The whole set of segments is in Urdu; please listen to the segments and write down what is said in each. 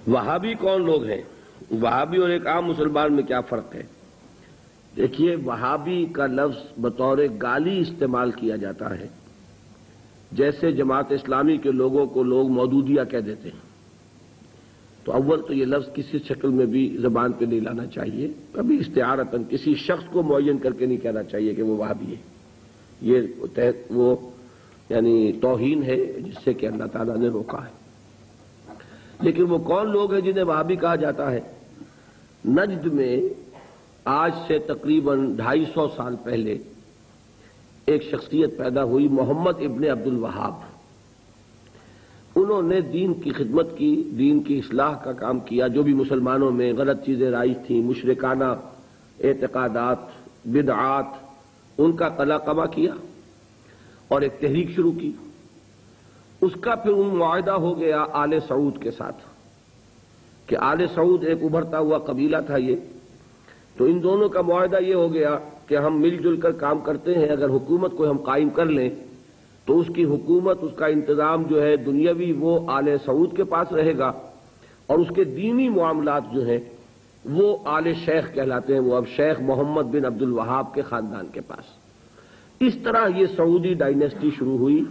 وہابی کون لوگ ہیں؟ وہابی اور ایک عام مسلمان میں کیا فرق ہے؟ دیکھیے، وہابی کا لفظ بطور گالی استعمال کیا جاتا ہے، جیسے جماعت اسلامی کے لوگوں کو لوگ مودودیہ کہہ دیتے ہیں۔ تو اول تو یہ لفظ کسی شکل میں بھی زبان پہ نہیں لانا چاہیے، کبھی استعارتاً کسی شخص کو معین کر کے نہیں کہنا چاہیے کہ وہ وہابی ہے۔ یہ وہ یعنی توہین ہے جس سے کہ اللہ تعالیٰ نے روکا ہے۔ لیکن وہ کون لوگ ہیں جنہیں وہابی کہا جاتا ہے؟ نجد میں آج سے تقریباً 250 سال پہلے ایک شخصیت پیدا ہوئی، محمد ابن عبد الوہاب۔ انہوں نے دین کی خدمت کی، دین کی اصلاح کا کام کیا، جو بھی مسلمانوں میں غلط چیزیں رائج تھیں، مشرکانہ اعتقادات، بدعات، ان کا قلقمہ کیا اور ایک تحریک شروع کی۔ اس کا پھر معاہدہ ہو گیا آل سعود کے ساتھ کہ آل سعود ایک ابھرتا ہوا قبیلہ تھا یہ، تو ان دونوں کا معاہدہ یہ ہو گیا کہ ہم مل جل کر کام کرتے ہیں، اگر حکومت کو ہم قائم کر لیں تو اس کی حکومت، اس کا انتظام جو ہے دنیاوی، وہ آل سعود کے پاس رہے گا، اور اس کے دینی معاملات جو ہیں وہ آل شیخ کہلاتے ہیں، وہ اب شیخ محمد بن عبد الوہاب کے خاندان کے پاس۔ اس طرح یہ سعودی ڈائنیسٹی شروع ہوئی۔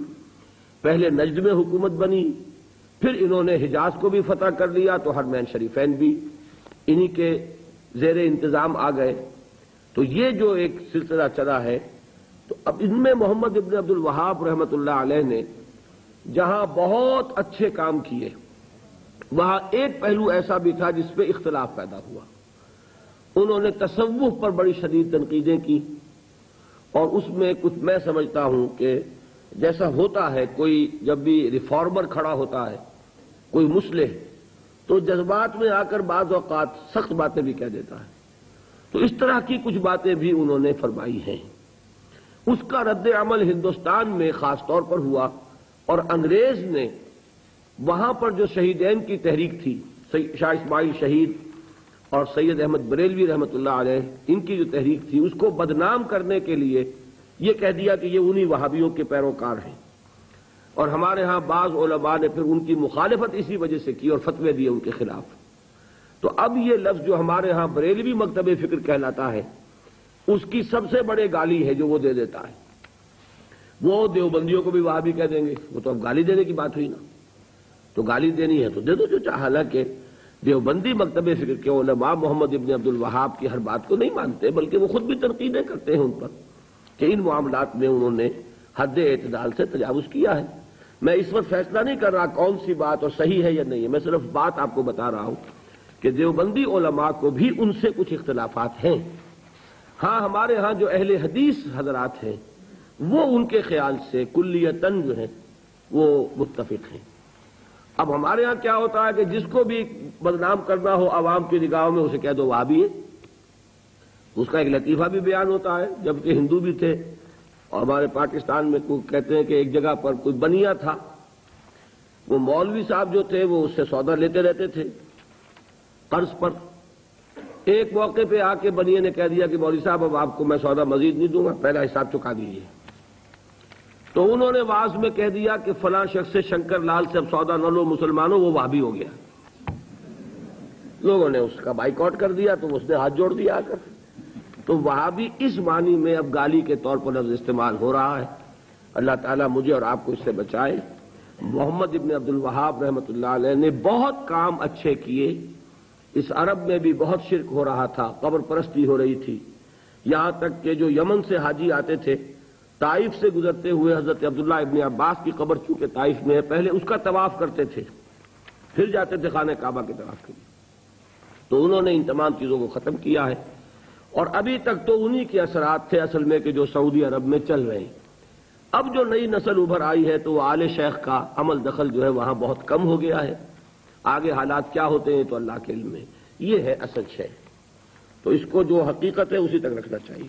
پہلے نجد میں حکومت بنی، پھر انہوں نے حجاز کو بھی فتح کر لیا، تو حرمین شریفین بھی انہی کے زیر انتظام آ گئے۔ تو یہ جو ایک سلسلہ چلا ہے، تو اب ان میں محمد ابن عبد الوہاب رحمۃ اللہ علیہ نے جہاں بہت اچھے کام کیے، وہاں ایک پہلو ایسا بھی تھا جس پہ اختلاف پیدا ہوا۔ انہوں نے تصوف پر بڑی شدید تنقیدیں کی، اور اس میں کچھ میں سمجھتا ہوں کہ جیسا ہوتا ہے، کوئی جب بھی ریفارمر کھڑا ہوتا ہے، کوئی مصلح، تو جذبات میں آ کر بعض اوقات سخت باتیں بھی کہہ دیتا ہے۔ تو اس طرح کی کچھ باتیں بھی انہوں نے فرمائی ہیں۔ اس کا رد عمل ہندوستان میں خاص طور پر ہوا، اور انگریز نے وہاں پر جو شہیدین کی تحریک تھی، شاہ اسماعیل شہید اور سید احمد بریلوی رحمۃ اللہ علیہ، ان کی جو تحریک تھی، اس کو بدنام کرنے کے لیے یہ کہہ دیا کہ یہ انہی وہابیوں کے پیروکار ہیں، اور ہمارے ہاں بعض علماء نے پھر ان کی مخالفت اسی وجہ سے کی اور فتوے دیے ان کے خلاف۔ تو اب یہ لفظ جو ہمارے ہاں بریلوی مکتب فکر کہلاتا ہے، اس کی سب سے بڑے گالی ہے جو وہ دے دیتا ہے۔ وہ دیوبندیوں کو بھی وہابی کہہ دیں گے، وہ تو اب گالی دینے کی بات ہوئی نا، تو گالی دینی ہے تو دے دو جو چاہے۔ حالانکہ دیوبندی مکتب فکر کے علماء محمد ابن عبد الوہاب کی ہر بات کو نہیں مانتے، بلکہ وہ خود بھی تنقیدیں کرتے ہیں ان پر کہ ان معاملات میں انہوں نے حد اعتدال سے تجاوز کیا ہے۔ میں اس وقت فیصلہ نہیں کر رہا کون سی بات اور صحیح ہے یا نہیں ہے، میں صرف بات آپ کو بتا رہا ہوں کہ دیوبندی علماء کو بھی ان سے کچھ اختلافات ہیں۔ ہاں، ہمارے ہاں جو اہل حدیث حضرات ہیں وہ ان کے خیال سے کلیتاً جو ہیں وہ متفق ہیں۔ اب ہمارے ہاں کیا ہوتا ہے کہ جس کو بھی بدنام کرنا ہو عوام کی نگاہوں میں، اسے کہہ دو وہابی ہے۔ اس کا ایک لطیفہ بھی بیان ہوتا ہے، جبکہ ہندو بھی تھے، اور ہمارے پاکستان میں کہتے ہیں کہ ایک جگہ پر کوئی بنیا تھا، وہ مولوی صاحب جو تھے وہ اس سے سودا لیتے رہتے تھے قرض پر۔ ایک موقع پہ آ کے بنیے نے کہہ دیا کہ مولوی صاحب اب آپ کو میں سودا مزید نہیں دوں گا، پہلا حساب چکا دیجیے۔ تو انہوں نے واعظ میں کہہ دیا کہ فلاں شخص سے شنکر لال سے اب سودا نہ لو مسلمانوں، وہ وہابی ہو گیا۔ لوگوں نے اس کا بائیکاٹ کر دیا، تو اس نے ہاتھ جوڑ دیا آ کر۔ تو وہابی اس معنی میں اب گالی کے طور پر لفظ استعمال ہو رہا ہے۔ اللہ تعالیٰ مجھے اور آپ کو اس سے بچائے۔ محمد ابن عبد الوہاب رحمۃ اللہ علیہ نے بہت کام اچھے کیے۔ اس عرب میں بھی بہت شرک ہو رہا تھا، قبر پرستی ہو رہی تھی، یہاں تک کہ جو یمن سے حاجی آتے تھے، طائف سے گزرتے ہوئے حضرت عبداللہ ابن عباس کی قبر چونکہ طائف میں ہے، پہلے اس کا طواف کرتے تھے، پھر جاتے تھے خانہ کعبہ کے طواف کے لیے۔ تو انہوں نے ان تمام چیزوں کو ختم کیا ہے، اور ابھی تک تو انہی کے اثرات تھے اصل میں کہ جو سعودی عرب میں چل رہے ہیں۔ اب جو نئی نسل ابھر آئی ہے تو وہ آل شیخ کا عمل دخل جو ہے وہاں بہت کم ہو گیا ہے۔ آگے حالات کیا ہوتے ہیں تو اللہ کے علم میں، یہ ہے اصل شے۔ تو اس کو جو حقیقت ہے اسی تک رکھنا چاہیے۔